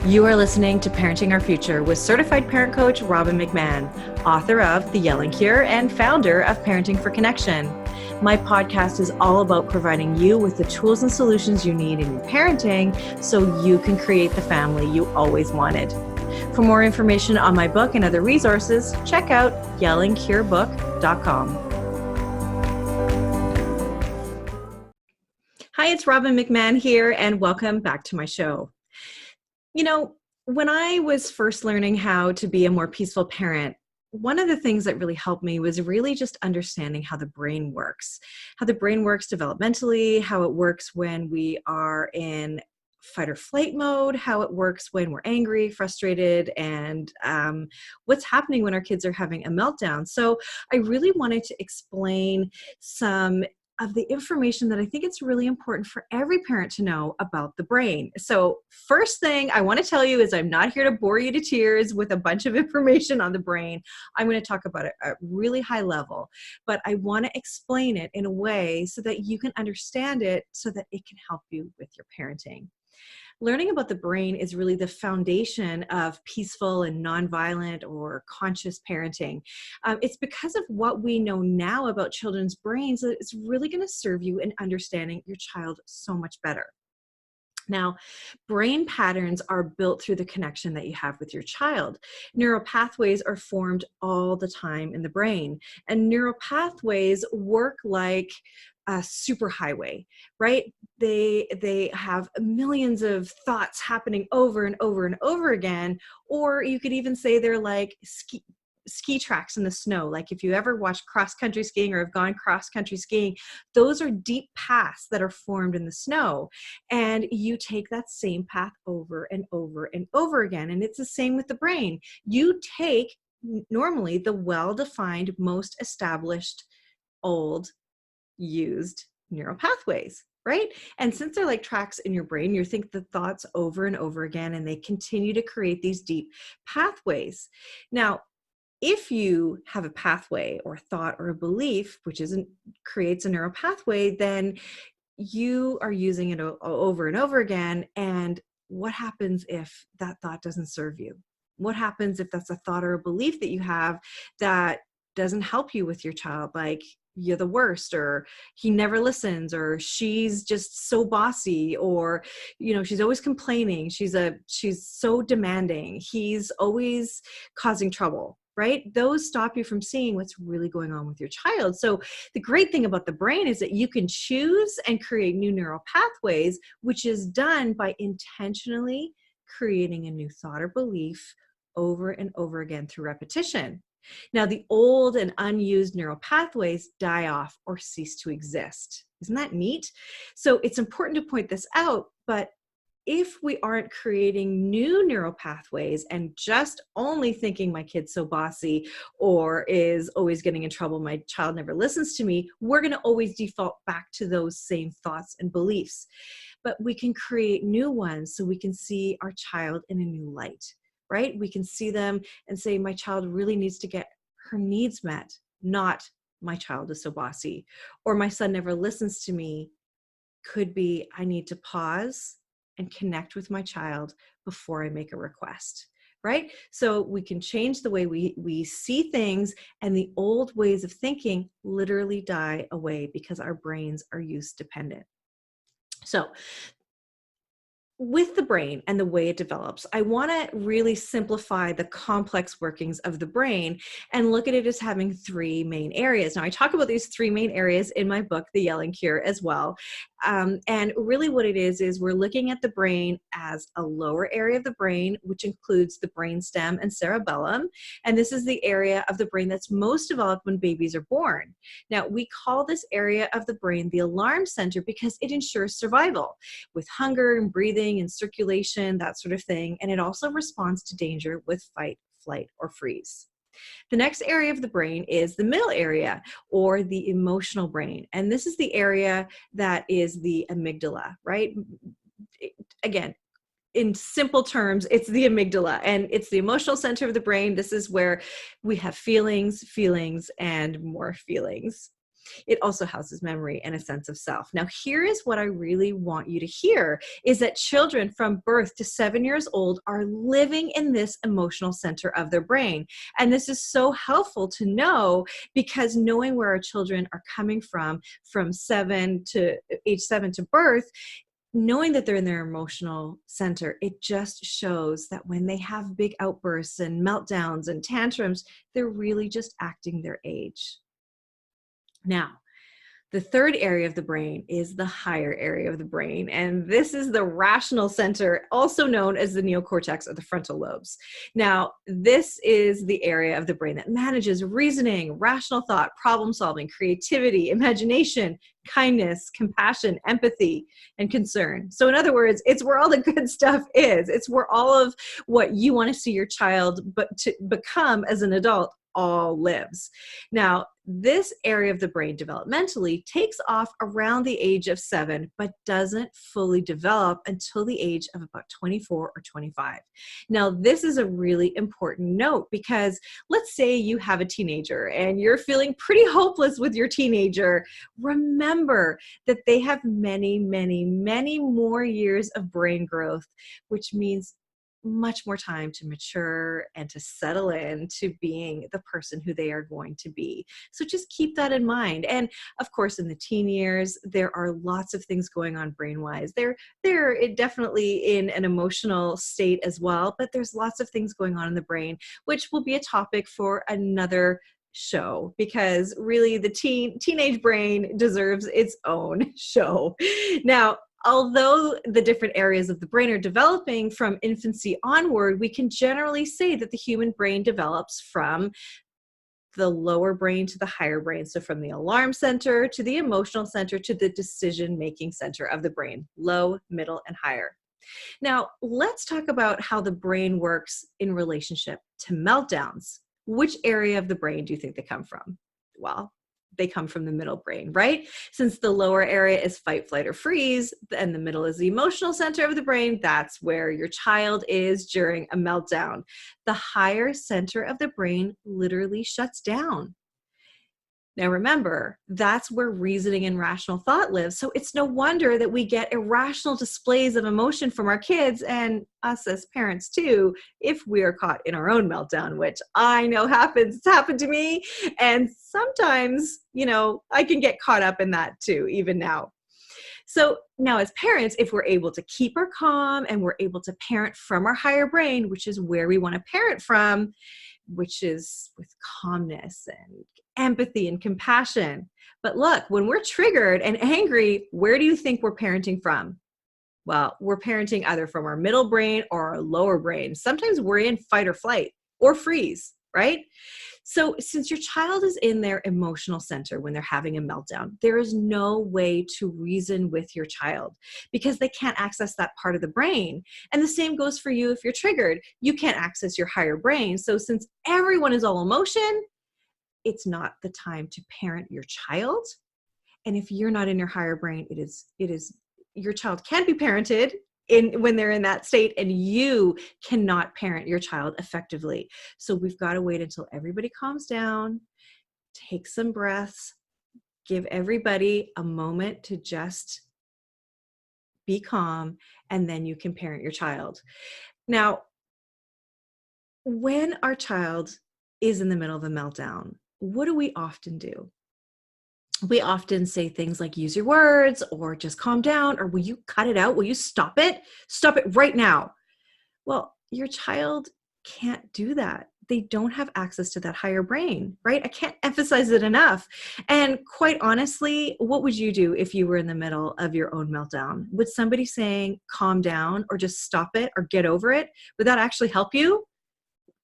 You are listening to Parenting Our Future with certified parent coach Robin McMann, author of The Yelling Cure and founder of Parenting for Connection. My podcast is all about providing you with the tools and solutions you need in your parenting so you can create the family you always wanted. For more information on my book and other resources, check out yellingcurebook.com. Hi, it's Robin McMann here, and welcome back to my show. You know, when I was first learning how to be a more peaceful parent, one of the things that really helped me was really just understanding how the brain works developmentally, how it works when we are in fight or flight mode, how it works when we're angry, frustrated, and what's happening when our kids are having a meltdown. So I really wanted to explain some of the information that I think it's really important for every parent to know about the brain. So first thing I want to tell you is I'm not here to bore you to tears with a bunch of information on the brain. I'm going to talk about it at a really high level, but I want to explain it in a way so that you can understand it so that it can help you with your parenting. Learning about the brain is really the foundation of peaceful and nonviolent or conscious parenting. It's because of what we know now about children's brains that it's really going to serve you in understanding your child so much better. Now, brain patterns are built through the connection that you have with your child. Neural pathways are formed all the time in the brain, and neural pathways work like a superhighway, right? They have millions of thoughts happening over and over and over again, or you could even say they're like ski tracks in the snow. Like if you ever watch cross-country skiing or have gone cross-country skiing, those are deep paths that are formed in the snow. And you take that same path over and over and over again. And it's the same with the brain. You take normally the well-defined, most established, old, used neural pathways, right? And since they're like tracks in your brain, you think the thoughts over and over again, and they continue to create these deep pathways. Now, if you have a pathway or a thought or a belief, which creates a neural pathway, then you are using it over and over again. And what happens if that thought doesn't serve you? What happens if that's a thought or a belief that you have that doesn't help you with your child? Like, you're the worst, or he never listens, or she's just so bossy, or, you know, she's always complaining. She's so demanding. He's always causing trouble, right? Those stop you from seeing what's really going on with your child. So the great thing about the brain is that you can choose and create new neural pathways, which is done by intentionally creating a new thought or belief over and over again through repetition. Now, the old and unused neural pathways die off or cease to exist. Isn't that neat? So it's important to point this out, but if we aren't creating new neural pathways and just only thinking my kid's so bossy or is always getting in trouble, my child never listens to me, we're going to always default back to those same thoughts and beliefs. But we can create new ones so we can see our child in a new light. Right? We can see them and say, my child really needs to get her needs met, not my child is so bossy, or my son never listens to me. Could be, I need to pause and connect with my child before I make a request, right? So we can change the way we see things, and the old ways of thinking literally die away because our brains are use dependent. So with the brain and the way it develops, I want to really simplify the complex workings of the brain and look at it as having three main areas. Now, I talk about these three main areas in my book, The Yelling Cure, as well. And really what it is we're looking at the brain as a lower area of the brain, which includes the brainstem and cerebellum. And this is the area of the brain that's most developed when babies are born. Now, we call this area of the brain the alarm center because it ensures survival with hunger and breathing and circulation, that sort of thing. And it also responds to danger with fight, flight, or freeze. The next area of the brain is the middle area, or the emotional brain. And this is the area that is the amygdala, right? Again, in simple terms, it's the amygdala, and it's the emotional center of the brain. This is where we have feelings, and more feelings. It also houses memory and a sense of self. Now, here is what I really want you to hear is that children from birth to 7 years old are living in this emotional center of their brain. And this is so helpful to know because knowing where our children are coming from age 7 to birth, knowing that they're in their emotional center, it just shows that when they have big outbursts and meltdowns and tantrums, they're really just acting their age. Now, the third area of the brain is the higher area of the brain, and this is the rational center, also known as the neocortex or the frontal lobes. Now, this is the area of the brain that manages reasoning, rational thought, problem solving, creativity, imagination, kindness, compassion, empathy, and concern. So in other words, it's where all the good stuff is. It's where all of what you want to see your child to become as an adult all lives. Now, this area of the brain developmentally takes off around the age of 7, but doesn't fully develop until the age of about 24 or 25. Now, this is a really important note because let's say you have a teenager and you're feeling pretty hopeless with your teenager. Remember that they have many, many, many more years of brain growth, which means much more time to mature and to settle in to being the person who they are going to be. So just keep that in mind. And of course, in the teen years, there are lots of things going on brain-wise. They're definitely in an emotional state as well, but there's lots of things going on in the brain, which will be a topic for another show because really the teenage brain deserves its own show. Now, although the different areas of the brain are developing from infancy onward, we can generally say that the human brain develops from the lower brain to the higher brain. So from the alarm center to the emotional center to the decision-making center of the brain, low, middle, and higher. Now, let's talk about how the brain works in relationship to meltdowns. Which area of the brain do you think they come from? Well, they come from the middle brain, right? Since the lower area is fight, flight, or freeze, and the middle is the emotional center of the brain, that's where your child is during a meltdown. The higher center of the brain literally shuts down. Now remember, that's where reasoning and rational thought lives. So it's no wonder that we get irrational displays of emotion from our kids and us as parents too, if we are caught in our own meltdown, which I know happens. It's happened to me. And sometimes, I can get caught up in that too, even now. So now as parents, if we're able to keep our calm and we're able to parent from our higher brain, which is where we want to parent from, which is with calmness and empathy and compassion. But look, when we're triggered and angry, where do you think we're parenting from? Well, we're parenting either from our middle brain or our lower brain. Sometimes we're in fight or flight or freeze, right? So since your child is in their emotional center when they're having a meltdown, there is no way to reason with your child because they can't access that part of the brain. And the same goes for you if you're triggered. You can't access your higher brain. So since everyone is all emotion, it's not the time to parent your child. And if you're not in your higher brain, it is your child can't be parented when they're in that state, and you cannot parent your child effectively. So we've got to wait until everybody calms down, take some breaths, give everybody a moment to just be calm, and then you can parent your child. Now, when our child is in the middle of a meltdown, what do we often do? We often say things like, use your words, or just calm down, or will you cut it out? Will you stop it? Stop it right now. Well, your child can't do that. They don't have access to that higher brain, right? I can't emphasize it enough. And quite honestly, what would you do if you were in the middle of your own meltdown? Would somebody saying, calm down, or just stop it, or get over it, would that actually help you?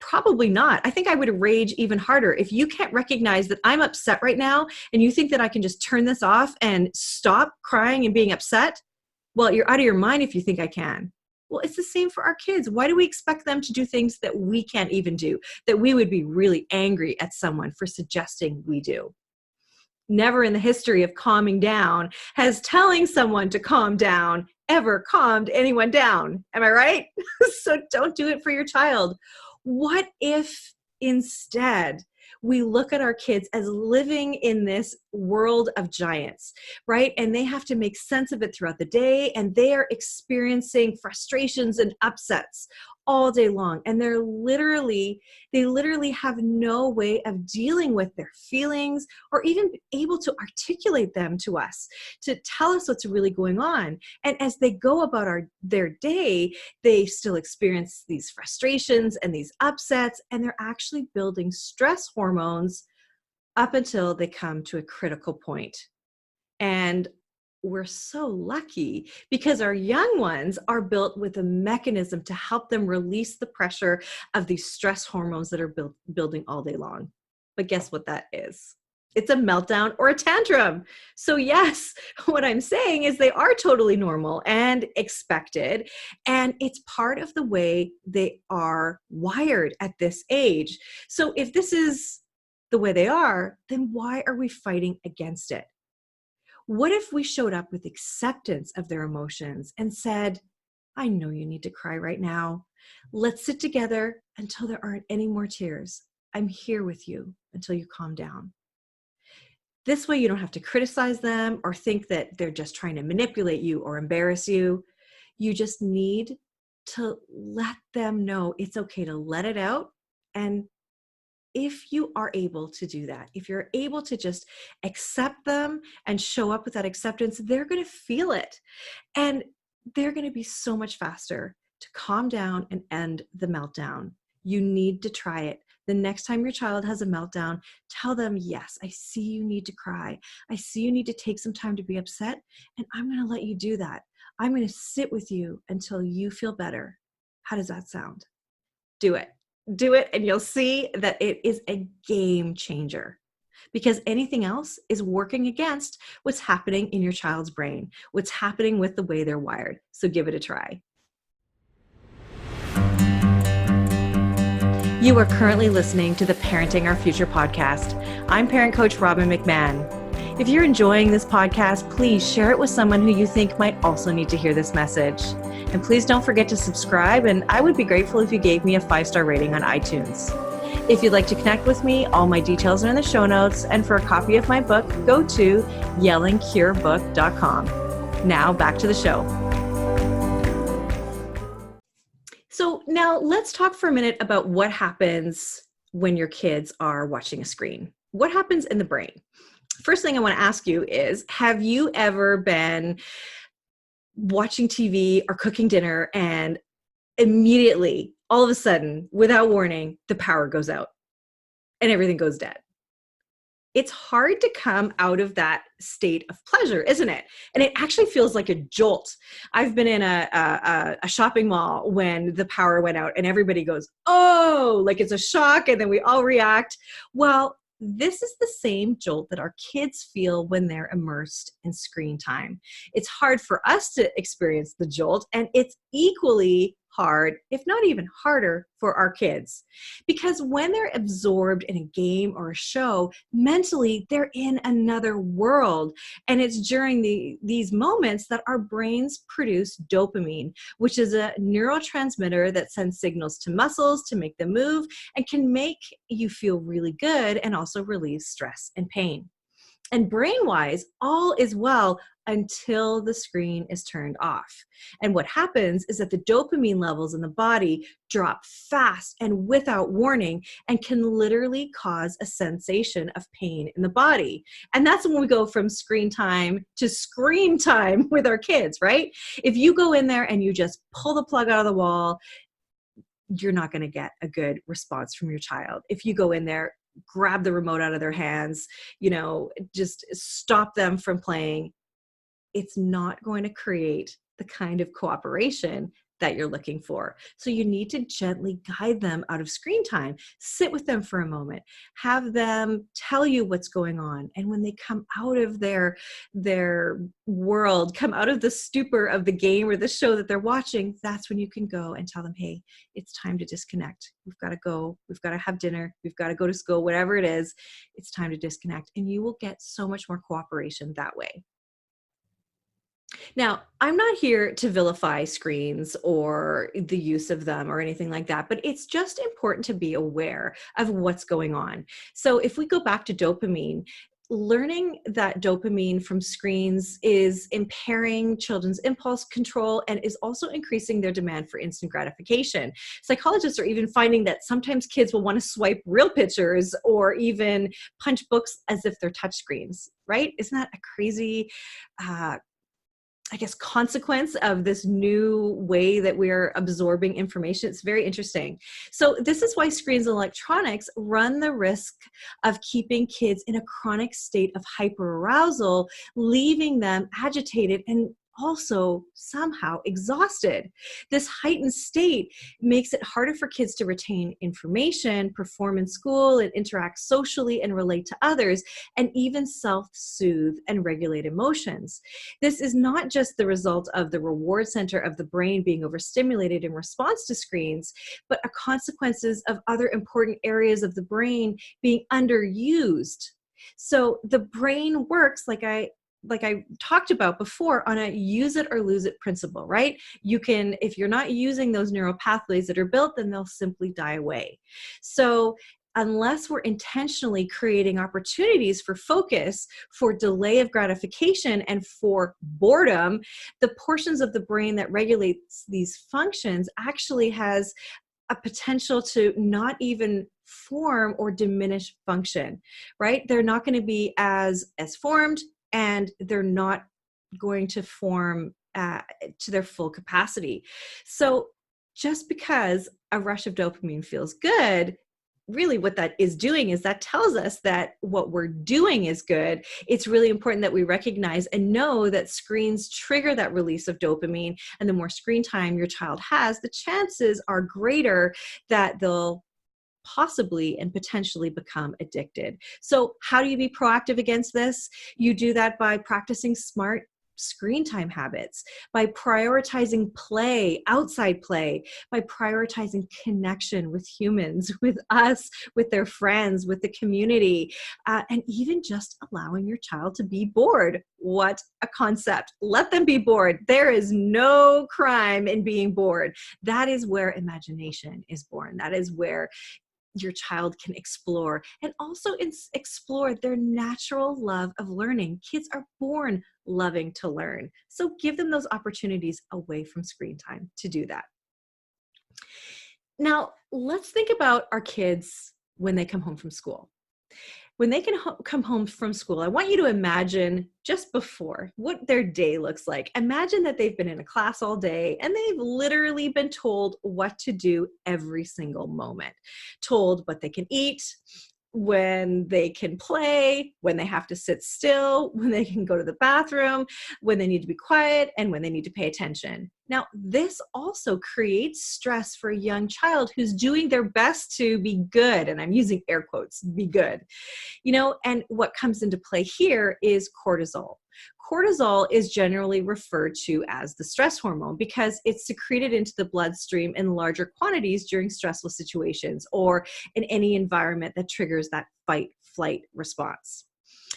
Probably not. I think I would rage even harder. If you can't recognize that I'm upset right now and you think that I can just turn this off and stop crying and being upset, well, you're out of your mind if you think I can. Well, it's the same for our kids. Why do we expect them to do things that we can't even do, that we would be really angry at someone for suggesting we do? Never in the history of calming down has telling someone to calm down ever calmed anyone down. Am I right? So don't do it for your child. What if instead we look at our kids as living in this world of giants, right? And they have to make sense of it throughout the day, and they are experiencing frustrations and upsets all day long. And they literally have no way of dealing with their feelings or even able to articulate them to us, to tell us what's really going on. And as they go about their day, they still experience these frustrations and these upsets, and they're actually building stress hormones up until they come to a critical point. And we're so lucky because our young ones are built with a mechanism to help them release the pressure of these stress hormones that are building all day long. But guess what that is? It's a meltdown or a tantrum. So yes, what I'm saying is they are totally normal and expected, and it's part of the way they are wired at this age. So if this is the way they are, then why are we fighting against it? What if we showed up with acceptance of their emotions and said, I know you need to cry right now. Let's sit together until there aren't any more tears. I'm here with you until you calm down. This way you don't have to criticize them or think that they're just trying to manipulate you or embarrass you. You just need to let them know it's okay to let it out. And if you are able to do that, if you're able to just accept them and show up with that acceptance, they're going to feel it. And they're going to be so much faster to calm down and end the meltdown. You need to try it. The next time your child has a meltdown, tell them, yes, I see you need to cry. I see you need to take some time to be upset, and I'm going to let you do that. I'm going to sit with you until you feel better. How does that sound? Do it. Do it, and you'll see that it is a game changer, because anything else is working against what's happening in your child's brain, what's happening with the way they're wired. So give it a try. You are currently listening to the Parenting Our Future podcast. I'm parent coach Robin McMann. If you're enjoying this podcast, please share it with someone who you think might also need to hear this message. And please don't forget to subscribe, and I would be grateful if you gave me a 5-star rating on iTunes. If you'd like to connect with me, all my details are in the show notes, and for a copy of my book, go to yellingcurebook.com. Now back to the show. So now let's talk for a minute about what happens when your kids are watching a screen. What happens in the brain? First thing I want to ask you is, have you ever been watching TV or cooking dinner and immediately, all of a sudden, without warning, the power goes out and everything goes dead? It's hard to come out of that state of pleasure, isn't it? And it actually feels like a jolt. I've been in a shopping mall when the power went out and everybody goes, oh, like it's a shock, and then we all react. Well, this is the same jolt that our kids feel when they're immersed in screen time. It's hard for us to experience the jolt, and it's equally hard, if not even harder, for our kids. Because when they're absorbed in a game or a show, mentally, they're in another world. And it's during these moments that our brains produce dopamine, which is a neurotransmitter that sends signals to muscles to make them move and can make you feel really good and also relieve stress and pain. And brain-wise, all is well until the screen is turned off. And what happens is that the dopamine levels in the body drop fast and without warning, and can literally cause a sensation of pain in the body. And that's when we go from screen time to scream time with our kids, right? If you go in there and you just pull the plug out of the wall, you're not going to get a good response from your child. If you go in there, grab the remote out of their hands, just stop them from playing, it's not going to create the kind of cooperation that you're looking for. So you need to gently guide them out of screen time. Sit with them for a moment. Have them tell you what's going on. And when they come out of their world, come out of the stupor of the game or the show that they're watching, that's when you can go and tell them, hey, it's time to disconnect. We've got to go. We've got to have dinner. We've got to go to school, whatever it is. It's time to disconnect. And you will get so much more cooperation that way. Now, I'm not here to vilify screens or the use of them or anything like that, but it's just important to be aware of what's going on. So if we go back to dopamine, learning that dopamine from screens is impairing children's impulse control and is also increasing their demand for instant gratification. Psychologists are even finding that sometimes kids will want to swipe real pictures or even punch books as if they're touch screens, right? Isn't that a crazy consequence of this new way that we're absorbing information? It's very interesting. So this is why screens and electronics run the risk of keeping kids in a chronic state of hyperarousal, leaving them agitated and also somehow exhausted. This heightened state makes it harder for kids to retain information, perform in school, and interact socially and relate to others, and even self-soothe and regulate emotions. This is not just the result of the reward center of the brain being overstimulated in response to screens, but a consequences of other important areas of the brain being underused. So the brain works like I talked about before on a use it or lose it principle, right? You can, if you're not using those neural pathways that are built, then they'll simply die away. So unless we're intentionally creating opportunities for focus, for delay of gratification, and for boredom, the portions of the brain that regulates these functions actually has a potential to not even form or diminish function, right? They're not going to be as formed, and they're not going to form to their full capacity. So just because a rush of dopamine feels good, really what that is doing is that tells us that what we're doing is good. It's really important that we recognize and know that screens trigger that release of dopamine, and the more screen time your child has, the chances are greater that they'll possibly and potentially become addicted. So how do you be proactive against this? You do that by practicing smart screen time habits, by prioritizing play, outside play, by prioritizing connection with humans, with us, with their friends, with the community, and even just allowing your child to be bored. What a concept. Let them be bored. There is no crime in being bored. That is where imagination is born. That is where your child can explore and also explore their natural love of learning. Kids are born loving to learn. So give them those opportunities away from screen time to do that. Now, let's think about our kids when they come home from school. When they can come home from school, I want you to imagine just before what their day looks like. Imagine that they've been in a class all day and they've literally been told what to do every single moment, told what they can eat, when they can play, when they have to sit still, when they can go to the bathroom, when they need to be quiet, and when they need to pay attention. Now, this also creates stress for a young child who's doing their best to be good, and I'm using air quotes, be good. And what comes into play here is cortisol. Cortisol is generally referred to as the stress hormone because it's secreted into the bloodstream in larger quantities during stressful situations or in any environment that triggers that fight-flight response.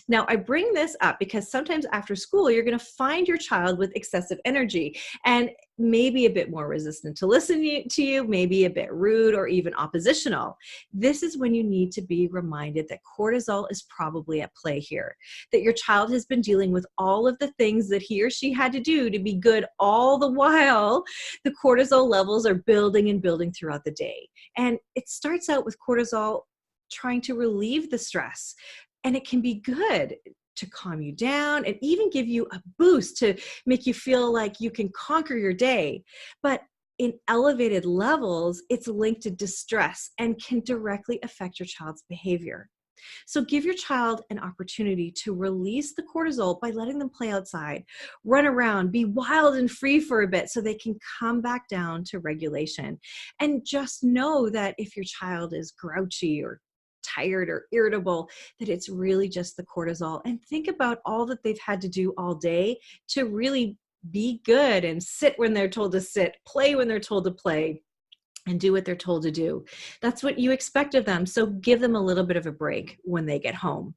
Now, I bring this up because sometimes after school, you're going to find your child with excessive energy and maybe a bit more resistant to listen to you, maybe a bit rude or even oppositional. This is when you need to be reminded that cortisol is probably at play here, that your child has been dealing with all of the things that he or she had to do to be good all the while. The cortisol levels are building and building throughout the day. And it starts out with cortisol trying to relieve the stress. And it can be good to calm you down and even give you a boost to make you feel like you can conquer your day. But in elevated levels, it's linked to distress and can directly affect your child's behavior. So give your child an opportunity to release the cortisol by letting them play outside, run around, be wild and free for a bit so they can come back down to regulation. And just know that if your child is grouchy or tired or irritable, that it's really just the cortisol. And think about all that they've had to do all day to really be good and sit when they're told to sit, play when they're told to play, and do what they're told to do. That's what you expect of them. So give them a little bit of a break when they get home.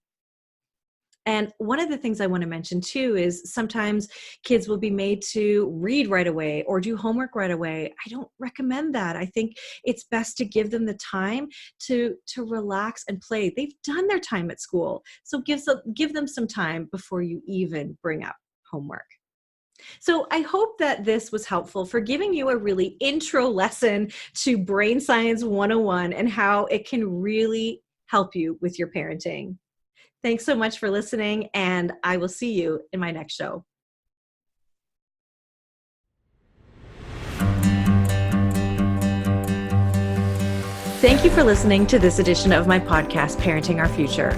And one of the things I want to mention too is sometimes kids will be made to read right away or do homework right away. I don't recommend that. I think it's best to give them the time to relax and play. They've done their time at school. So give them some time before you even bring up homework. So I hope that this was helpful for giving you a really intro lesson to Brain Science 101 and how it can really help you with your parenting. Thanks so much for listening, and I will see you in my next show. Thank you for listening to this edition of my podcast, Parenting Our Future.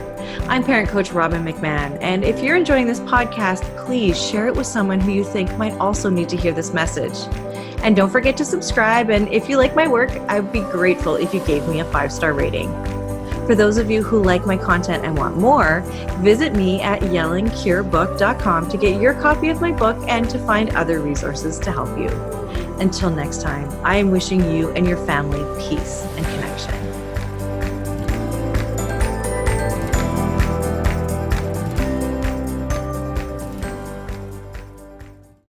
I'm parent coach Robin McMann, and if you're enjoying this podcast, please share it with someone who you think might also need to hear this message. And don't forget to subscribe, and if you like my work, I would be grateful if you gave me a 5-star rating. For those of you who like my content and want more, visit me at yellingcurebook.com to get your copy of my book and to find other resources to help you. Until next time, I am wishing you and your family peace and connection.